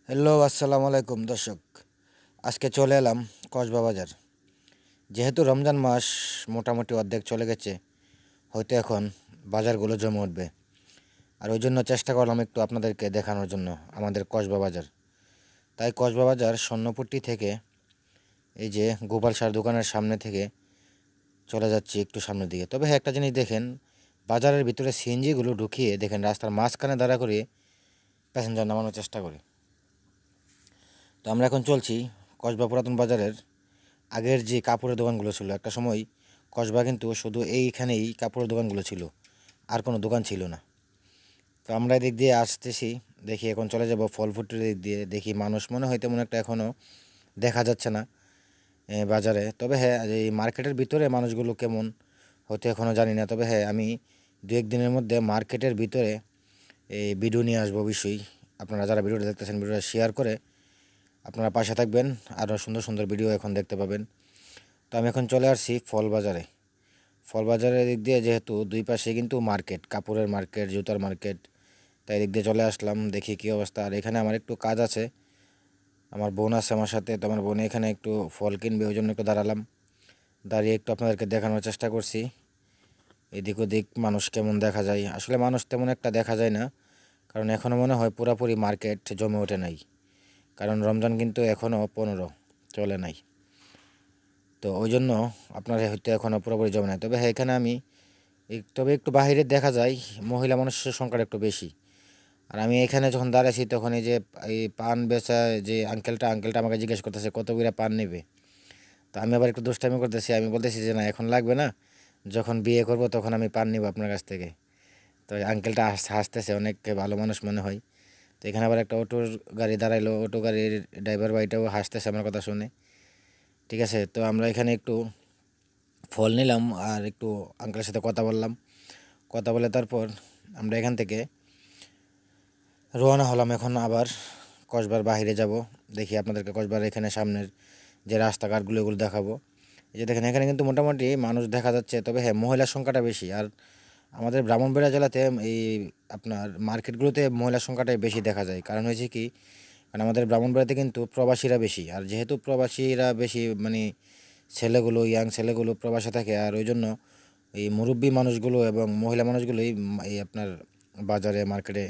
Hello, আসসালামু আলাইকুম দর্শক। আজকে চলে এলাম কক্সবাজার। যেহেতু রমজান মাস মোটামুটি অর্ধেক চলে গেছে, হয়তো এখন বাজারগুলো জমে উঠবে। আর ওই জন্য চেষ্টা করলাম একটু আপনাদেরকে দেখানোর জন্য আমাদের কক্সবাজার। তাই কক্সবাজার স্বর্ণপট্টি থেকে এই যে গোপাল সার দোকানের সামনে থেকে চলে যাচ্ছি একটু সামনের দিকে। তবে হ্যাঁ, একটা জিনিস দেখেন, বাজারের ভিতরে সিএনজিগুলো ঢুকিয়ে দেখেন রাস্তার মাঝখানে দাঁড়া করে প্যাসেঞ্জার নামানোর চেষ্টা করে। তো আমরা এখন চলছি কসবা পুরাতন বাজারের আগের যে কাপড়ের দোকানগুলো ছিল। একটা সময় কসবা কিন্তু শুধু এইখানেই কাপড়ের দোকানগুলো ছিল, আর কোনো দোকান ছিল না। তো আমরা এদিক দিয়ে আসতেছি, দেখি এখন চলে যাব ফল ফুটের দিক দিয়ে। দেখি মানুষ মনে হয় তেমন একটা এখনও দেখা যাচ্ছে না বাজারে। তবে হ্যাঁ, এই মার্কেটের ভিতরে মানুষগুলো কেমন হয়তো এখনও জানি না। তবে হ্যাঁ, আমি দু এক দিনের মধ্যে মার্কেটের ভিতরে এই ভিডিও নিয়ে আসবো অবশ্যই। আপনারা যারা ভিডিওটা দেখতেছেন, ভিডিওটা শেয়ার করে আপনারা পাশে থাকবেন, আরও সুন্দর সুন্দর ভিডিও এখন দেখতে পাবেন। তো আমি এখন চলে আসছি ফল বাজারে। ফল বাজারের দিক দিয়ে যেহেতু দুই পাশে কিন্তু মার্কেট, কাপড়ের মার্কেট, জুতার মার্কেট, তাই দিক দিয়ে চলে আসলাম, দেখি কী অবস্থা। আর এখানে আমার একটু কাজ আছে, আমার বোন আছে আমার সাথে। তো আমার বোন এখানে একটু ফল কিনবে, ওই জন্য একটু দাঁড়ালাম। দাঁড়িয়ে একটু আপনাদেরকে দেখানোর চেষ্টা করছি এদিক ওদিক মানুষ কেমন দেখা যায়। আসলে মানুষ তেমন একটা দেখা যায় না, কারণ এখনও মনে হয় পুরাপুরি মার্কেট জমে ওঠে নাই, কারণ রমজান কিন্তু এখনও 15 চলে নাই। তো ওই জন্য আপনার হয়তো এখনও পুরোপুরি জমে নাই। তবে হ্যাঁ, এখানে আমি তবে একটু বাহিরে দেখা যায় মহিলা মানুষের সংখ্যাটা একটু বেশি। আর আমি এখানে যখন দাঁড়াইছি তখন এই যে এই পান বেচা যে আঙ্কেলটা আমাকে জিজ্ঞেস করতেছে কত করে পান নেবে। তো আমি আবার একটু দুষ্টামি করতেছি, আমি বলতেছি যে না, এখন লাগবে না, যখন বিয়ে করব তখন আমি পান নিব আপনার কাছ থেকে। তো ওই আঙ্কেলটা হাসতেছে, অনেক ভালো মানুষ মনে হয়। তো এখানে আবার একটা অটোর গাড়ি দাঁড়াইলো, অটো গাড়ির ড্রাইভার ভাইটাও হাসতেছে আমার কথা শুনে। ঠিক আছে, তো আমরা এখানে একটু ফল নিলাম আর একটু আঙ্কেলের সাথে কথা বললাম। কথা বলে তারপর আমরা এখান থেকে রওনা হলাম এখন আবার কসবার বাইরে যাব। দেখি আপনাদেরকে কসবার এখানে সামনের যে রাস্তাঘাটগুলো এগুলো দেখাবো। এই যে দেখেন, এখানে কিন্তু মোটামুটি মানুষ দেখা যাচ্ছে। তবে হ্যাঁ, মহিলার সংখ্যাটা বেশি। আর আমাদের ব্রাহ্মণবাড়িয়া জেলাতে এই আপনার মার্কেটগুলোতে মহিলার সংখ্যাটাই বেশি দেখা যায়। কারণ হয়েছে কি, কারণ আমাদের ব্রাহ্মণবাড়িয়াতে কিন্তু প্রবাসীরা বেশি। আর যেহেতু প্রবাসীরা বেশি, মানে ছেলেগুলো, ইয়াং ছেলেগুলো প্রবাসে থাকে, আর ওই জন্য এই মুরব্বী মানুষগুলো এবং মহিলা মানুষগুলোই এই আপনার বাজারে মার্কেটে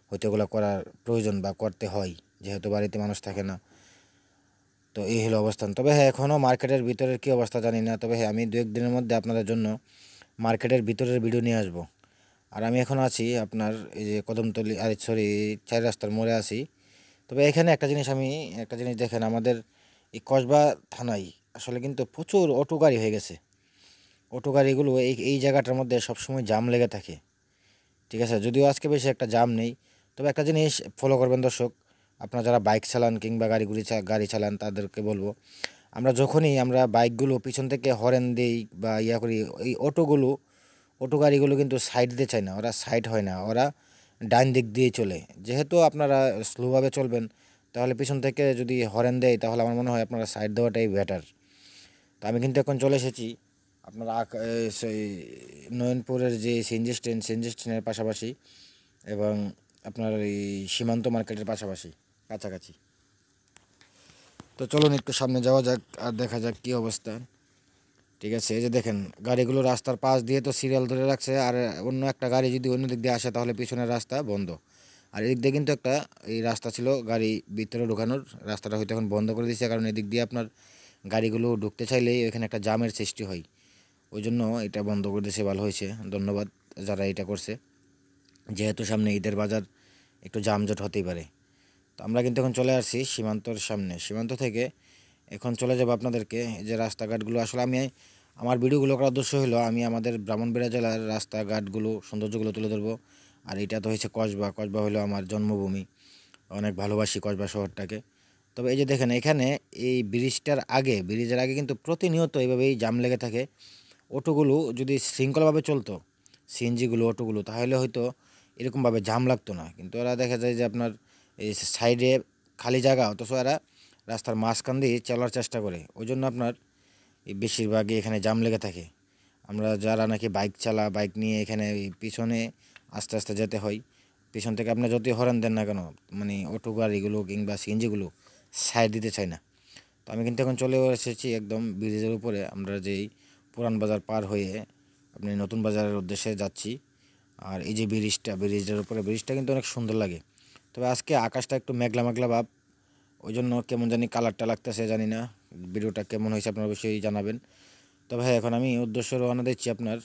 হয়তো এগুলো করার প্রয়োজন বা করতে হয়, যেহেতু বাড়িতে মানুষ থাকে না। তো এই হলো অবস্থান। তবে হ্যাঁ, এখনও মার্কেটের ভিতরের কী অবস্থা জানি না। তবে হ্যাঁ, আমি দু এক দিনের মধ্যে আপনাদের জন্য মার্কেটের ভিতরের ভিডিও নিয়ে আসবো। আর আমি এখন আছি আপনার এই যে কদমতলি, আর সরি, চার রাস্তার মোড়ে আছি। তবে এখানে একটা জিনিস দেখেন, আমাদের এই কসবা থানায় আসলে কিন্তু প্রচুর অটো গাড়ি হয়ে গেছে। অটো গাড়িগুলো এই এই জায়গাটার মধ্যে সবসময় জাম লেগে থাকে। ঠিক আছে, যদিও আজকে বেশি একটা জাম নেই। তবে একটা জিনিস ফলো করবেন দর্শক, আপনারা যারা বাইক চালান কিংবা গাড়ি চালান তাদেরকে বলবো, আমরা বাইকগুলো পিছন থেকে হরেন দিই বা ইয়া করি, এই অটো গাড়িগুলো কিন্তু সাইড দিতে চায় না, ওরা সাইড হয় না, ওরা ডান দিক দিয়ে চলে। যেহেতু আপনারা স্লোভাবে চলবেন, তাহলে পিছন থেকে যদি হরেন দেয় তাহলে আমার মনে হয় আপনারা সাইড দেওয়াটাই বেটার। তো আমি কিন্তু এখন চলে এসেছি আপনার সেই নয়নপুরের যে সিএনজি স্ট্যান্ডের পাশাপাশি, এবং আপনার এই সীমান্ত মার্কেটের পাশাপাশি কাছাকাছি। তো চলুন একটু সামনে যাওয়া যাক আর দেখা যাক কী অবস্থা। ঠিক আছে, এই যে দেখেন, গাড়িগুলো রাস্তার পাশ দিয়ে তো সিরিয়াল ধরে রাখছে, আর অন্য একটা গাড়ি যদি অন্য দিক দিয়ে আসে তাহলে পিছনের রাস্তা বন্ধ। আর এদিক দিয়ে কিন্তু একটা এই রাস্তা ছিল গাড়ি ভিতরে ঢোকানোর, রাস্তাটা হয়তো এখন বন্ধ করে দিয়েছে, কারণ এদিক দিয়ে আপনার গাড়িগুলো ঢুকতে চাইলেই এখানে একটা জামের সৃষ্টি হয়। ওই জন্য এটা বন্ধ করে দিয়েছে, ভালো হয়েছে, ধন্যবাদ যারা এটা করছে। যেহেতু সামনে ঈদের বাজার, একটু যানজট হতেই পারে। তো আমরা কিন্তু এখন চলে আসছি সীমান্তর সামনে। সীমান্ত থেকে এখন চলে যাব আপনাদেরকে যে রাস্তাঘাটগুলো, আসলে আমার ভিডিওগুলো করার উদ্দেশ্য হলো আমি আমাদের ব্রাহ্মণবাড়িয়া জেলার রাস্তাঘাটগুলো, সৌন্দর্যগুলো তুলে ধরবো। আর এটা তো হয়েছে কসবা হলো আমার জন্মভূমি, অনেক ভালোবাসি কসবা শহরটাকে। তবে এই যে দেখেন, এখানে এই ব্রিজের আগে কিন্তু প্রতিনিয়ত এইভাবেই জাম লেগে থাকে। অটোগুলো যদি শৃঙ্খলাভাবে চলতো, সিএনজিগুলো, অটোগুলো, তাহলে হয়তো এরকমভাবে জাম লাগতো না। কিন্তু ওরা দেখা যায় যে আপনার এই সাইডে খালি জায়গা, অথচ এরা রাস্তার মাঝখান দিয়ে চলার চেষ্টা করে। ওই জন্য আপনার এই বেশিরভাগই এখানে জাম লেগে থাকে। আমরা যারা নাকি বাইক নিয়ে এখানে এই পিছনে আস্তে আস্তে যেতে হয়, পিছন থেকে আপনি যতই হর্ন দেন না কেন, মানে অটো গাড়িগুলো কিংবা সিএনজিগুলো সাইড দিতে চায় না। তো আমি কিন্তু এখন চলে এসেছি একদম ব্রিজের উপরে। আমরা যেই পুরান বাজার পার হয়ে আপনি নতুন বাজারের উদ্দেশ্যে যাচ্ছি। আর এই যে ব্রিজটার উপরে, ব্রিজটা কিন্তু অনেক সুন্দর লাগে। তবে আজকে আকাশটা একটু মেঘলা মেঘলা ভাব, ওই জন্য কেমন জানি কালারটা লাগতেছে, জানি না। ভিডিওটা কেমন হয়েছে আপনারা অবশ্যই জানাবেন। তবে হ্যাঁ, এখন আমি উদ্দেশ্য রওনা দিচ্ছি আপনার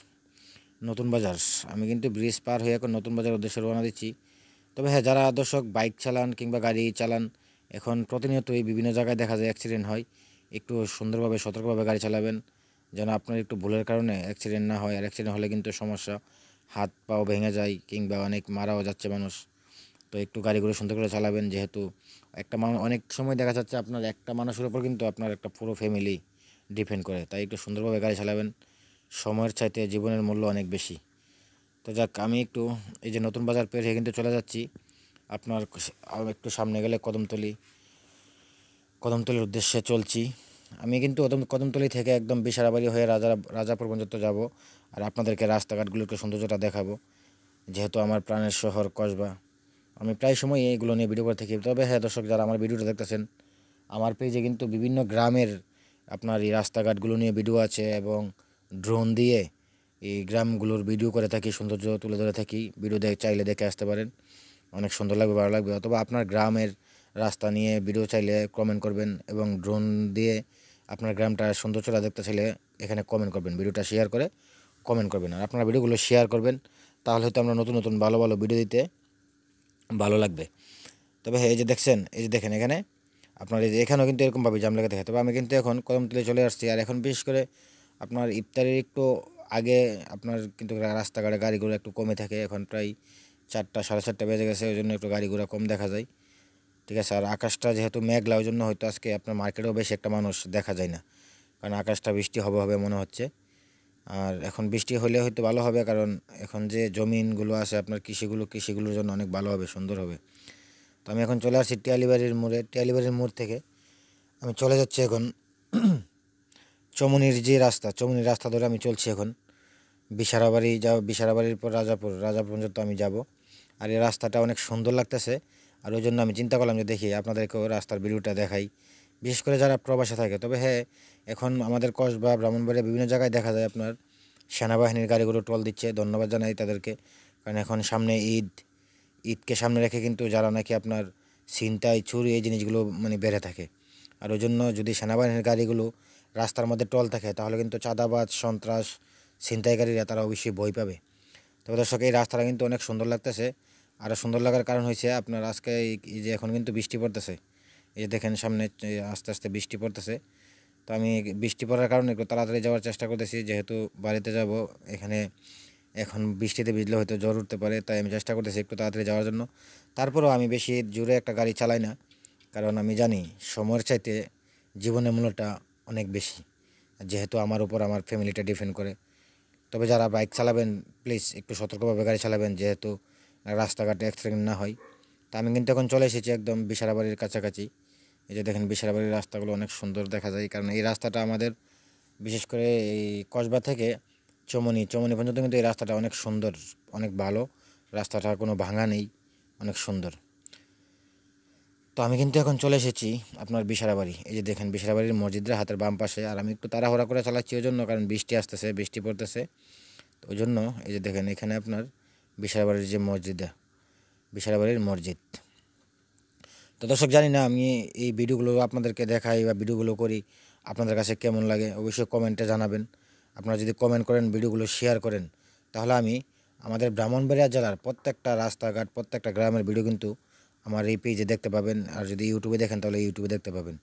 নতুন বাজার। আমি কিন্তু ব্রিজ পার হয়ে এখন নতুন বাজার উদ্দেশ্যে রওনা দিচ্ছি। তবে হ্যাঁ, যারা দর্শক বাইক চালান কিংবা গাড়ি চালান, এখন প্রতিনিয়তই বিভিন্ন জায়গায় দেখা যায় অ্যাক্সিডেন্ট হয়। একটু সুন্দরভাবে সতর্কভাবে গাড়ি চালাবেন, যেন আপনার একটু ভুলের কারণে অ্যাক্সিডেন্ট না হয়। আর অ্যাক্সিডেন্ট হলে কিন্তু সমস্যা, হাত পাও ভেঙে যায় কিংবা অনেক মারাও যাচ্ছে মানুষ। তো একটু গাড়িগুলো সুন্দর করে চালাবেন, যেহেতু একটা মানুষ, অনেক সময় দেখা যাচ্ছে আপনার একটা মানুষের উপর কিন্তু আপনার একটা পুরো ফ্যামিলি ডিপেন্ড করে। তাই একটু সুন্দরভাবে গাড়ি চালাবেন, সময়ের চাইতে জীবনের মূল্য অনেক বেশি। তো যাক, আমি একটু এই যে নতুন বাজার পেরিয়ে কিন্তু চলে যাচ্ছি আপনার একটু সামনে গেলে কদমতলির উদ্দেশ্যে চলছি। আমি কিন্তু কদমতলি থেকে একদম বিশারাবাড়ি হয়ে রাজাপুর পর্যন্ত যাব। আর আপনাদেরকে রাস্তাঘাটগুলো একটু সৌন্দর্যটা দেখাবো, যেহেতু আমার প্রাণের শহর কসবা। আমি প্রায় সময় এইগুলো নিয়ে ভিডিও করে থাকি। তবে হ্যাঁ দর্শক, যারা আমার ভিডিওটা দেখতেছেন, আমার পেজে কিন্তু বিভিন্ন গ্রামের আপনার এই রাস্তাঘাটগুলো নিয়ে ভিডিও আছে, এবং ড্রোন দিয়ে এই গ্রামগুলোর ভিডিও করে থাকি, সৌন্দর্য তুলে ধরে থাকি। ভিডিও চাইলে দেখে আসতে পারেন, অনেক সুন্দর লাগবে, ভালো লাগবে। অথবা আপনার গ্রামের রাস্তা নিয়ে ভিডিও চাইলে কমেন্ট করবেন, এবং ড্রোন দিয়ে আপনার গ্রামটা সৌন্দর্যটা দেখতে চাইলে এখানে কমেন্ট করবেন, ভিডিওটা শেয়ার করে কমেন্ট করবেন। আর আপনার ভিডিওগুলো শেয়ার করবেন, তাহলে হয়তো আমরা নতুন নতুন ভালো ভালো ভিডিও দিতে ভালো লাগবে। তবে হ্যাঁ, এই যে দেখছেন, এই যে দেখেন এখানে আপনার এই যে এখানেও কিন্তু এরকমভাবে জাম লেগে থাকে। তবে আমি কিন্তু এখন কদমতলী চলে আসছি। আর এখন বিশেষ করে আপনার ইফতারের একটু আগে আপনার কিন্তু রাস্তাঘাটে গাড়িগুলো একটু কমে থাকে। এখন প্রায় 4টা 4:30 বেজে গেছে, ওই জন্য একটু গাড়িগুলো কম দেখা যায়। ঠিক আছে। আর আকাশটা যেহেতু মেঘলা, ওই জন্য হয়তো আজকে আপনার মার্কেটেও বেশি একটা মানুষ দেখা যায় না, কারণ আকাশটা বৃষ্টি হবে হবে মনে হচ্ছে। আর এখন বৃষ্টি হলে হয়তো ভালো হবে, কারণ এখন যে জমিনগুলো আছে আপনার কৃষিগুলোর জন্য অনেক ভালো হবে, সুন্দর হবে। তো আমি এখন চলে আসছি টিয়ালিবাড়ির মোড় থেকে আমি চলে যাচ্ছি এখন চমুনির রাস্তা ধরে আমি চলছি এখন বিশারাবাড়ির পর রাজাপুর পর্যন্ত আমি যাব। আর এই রাস্তাটা অনেক সুন্দর লাগতেছে। আর ওই জন্য আমি চিন্তা করলাম যে দেখি আপনাদেরকেও রাস্তার ভিডিওটা দেখাই, বিশেষ করে যারা প্রবাসে থাকে। তবে হ্যাঁ, এখন আমাদের কসবা ব্রাহ্মণবাড়িয়া বিভিন্ন জায়গায় দেখা যায় আপনার সেনাবাহিনীর গাড়িগুলো টোল দিচ্ছে, ধন্যবাদ জানাই তাদেরকে। কারণ এখন সামনে ঈদকে সামনে রেখে কিন্তু যারা নাকি আপনার ছিনতাই চুরি এই জিনিসগুলো মানে বেড়ে থাকে। আর ওই জন্য যদি সেনাবাহিনীর গাড়িগুলো রাস্তার মধ্যে টোল থাকে, তাহলে কিন্তু চাঁদাবাজ, সন্ত্রাস, ছিনতাইকারীরা তারা অবশ্যই ভয় পাবে। তবে দর্শক, এই রাস্তাটা কিন্তু অনেক সুন্দর লাগতেছে। আরও সুন্দর লাগার কারণ হয়েছে আপনার আজকে এই যে এখন কিন্তু বৃষ্টি পড়তেছে। এই যে দেখেন সামনে আস্তে আস্তে বৃষ্টি পড়তেছে। তো আমি বৃষ্টি পড়ার কারণে একটু তাড়াতাড়ি যাওয়ার চেষ্টা করতেছি, যেহেতু বাড়িতে যাব। এখানে এখন বৃষ্টিতে ভিজলে হয়তো জ্বর উঠতে পারে, তাই আমি চেষ্টা করতেছি একটু তাড়াতাড়ি যাওয়ার জন্য। তারপরেও আমি বেশি জোরে একটা গাড়ি চালাই না, কারণ আমি জানি সময়ের চাইতে জীবনের মূল্যটা অনেক বেশি, যেহেতু আমার উপর আমার ফ্যামিলিটা ডিপেন্ড করে। তবে যারা বাইক চালাবেন, প্লিজ একটু সতর্কভাবে গাড়ি চালাবেন, যেহেতু রাস্তাঘাটে অ্যাক্সিডেন্ট না হয়। তা আমি কিন্তু এখন চলে এসেছি একদম বিশারাবাড়ির কাছাকাছি। এই যে দেখেন বিশারাবাড়ির রাস্তাগুলো অনেক সুন্দর দেখা যায়, কারণ এই রাস্তাটা আমাদের বিশেষ করে এই কসবা থেকে চমনি পর্যন্ত কিন্তু এই রাস্তাটা অনেক সুন্দর, অনেক ভালো। রাস্তাটা কোনো ভাঙা নেই, অনেক সুন্দর। তো আমি কিন্তু এখন চলে এসেছি আপনার বিশারাবাড়ি। এই যে দেখেন বিশারাবাড়ির মসজিদের হাতের বাম পাশে। আর আমি একটু তাড়াহুড়া করে চালাচ্ছি ওই জন্য, কারণ বৃষ্টি পড়তেছে। তো ওই জন্য এই যে দেখেন এখানে আপনার বিশারাবাড়ির যে বিশারাবাড়ির মসজিদ। তো দর্শক, জানি না আমি এই ভিডিওগুলো আপনাদেরকে দেখাই বা ভিডিওগুলো করি, আপনাদের কাছে কেমন লাগে অবশ্যই কমেন্টে জানাবেন। আপনারা যদি কমেন্ট করেন, ভিডিওগুলো শেয়ার করেন, তাহলে আমি আমাদের ব্রাহ্মণবাড়িয়া জেলার প্রত্যেকটা রাস্তাঘাট, প্রত্যেকটা গ্রামের ভিডিও কিন্তু আমার এই পেজে দেখতে পাবেন। আর যদি ইউটিউবে দেখেন, তাহলে ইউটিউবে দেখতে পাবেন।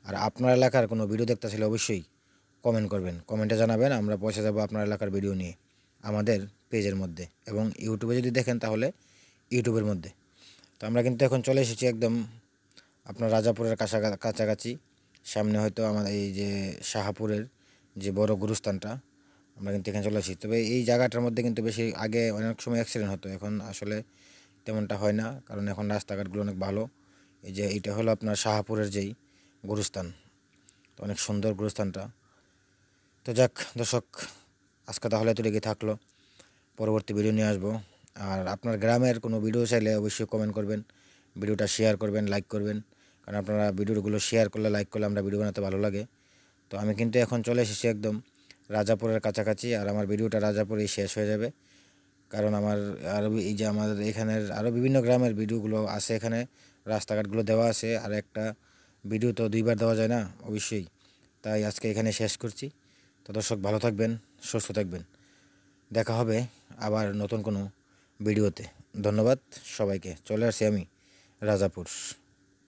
আর আপনার এলাকার কোনো ভিডিও দেখতে চাইলে অবশ্যই কমেন্ট করবেন, কমেন্টে জানাবেন। আমরা পৌঁছে যাব আপনার এলাকার ভিডিও নিয়ে আমাদের পেজের মধ্যে, এবং ইউটিউবে যদি দেখেন তাহলে ইউটিউবের মধ্যে। তো আমরা কিন্তু এখন চলে এসেছি একদম আপনার রাজাপুরের কাছাকাছি। সামনে হয়তো আমাদের এই যে শাহপুরের যে বড় গুরুস্থানটা, আমরা কিন্তু এখানে চলে এসেছি। তবে এই জায়গাটার মধ্যে কিন্তু বেশি আগে অনেক সময় অ্যাক্সিডেন্ট হতো, এখন আসলে তেমনটা হয় না, কারণ এখন রাস্তাঘাটগুলো অনেক ভালো। এই যে এটা হলো আপনার শাহপুরের যেই গুরুস্থান, তো অনেক সুন্দর গুরুস্থানটা। তো যাক দর্শক, আজকে তাহলে এতটুকুই থাকলো, পরবর্তী ভিডিও নিয়ে আসবো। আর আপনার গ্রামের কোনো ভিডিও চাইলে অবশ্যই কমেন্ট করবেন, ভিডিওটা শেয়ার করবেন, লাইক করবেন, কারণ আপনারা ভিডিওগুলো শেয়ার করলে, লাইক করলে আমরা ভিডিও বানাতে ভালো লাগে। তো আমি কিন্তু এখন চলে এসেছি একদম রাজাপুরের কাছাকাছি, আর আমার ভিডিওটা রাজাপুরেই শেষ হয়ে যাবে, কারণ আমার আরও এই যে আমাদের এখানের আরও বিভিন্ন গ্রামের ভিডিওগুলো আছে, এখানে রাস্তাঘাটগুলো দেওয়া আছে, আর একটা ভিডিও তো দুইবার দেওয়া যায় না অবশ্যই, তাই আজকে এখানে শেষ করছি। তো দর্শক ভালো থাকবেন, সুস্থ থাকবেন, দেখা হবে আবার নতুন কোনো ভিডিওতে। ধন্যবাদ সবাইকে। চলে আসছি আমি রাজাপুর।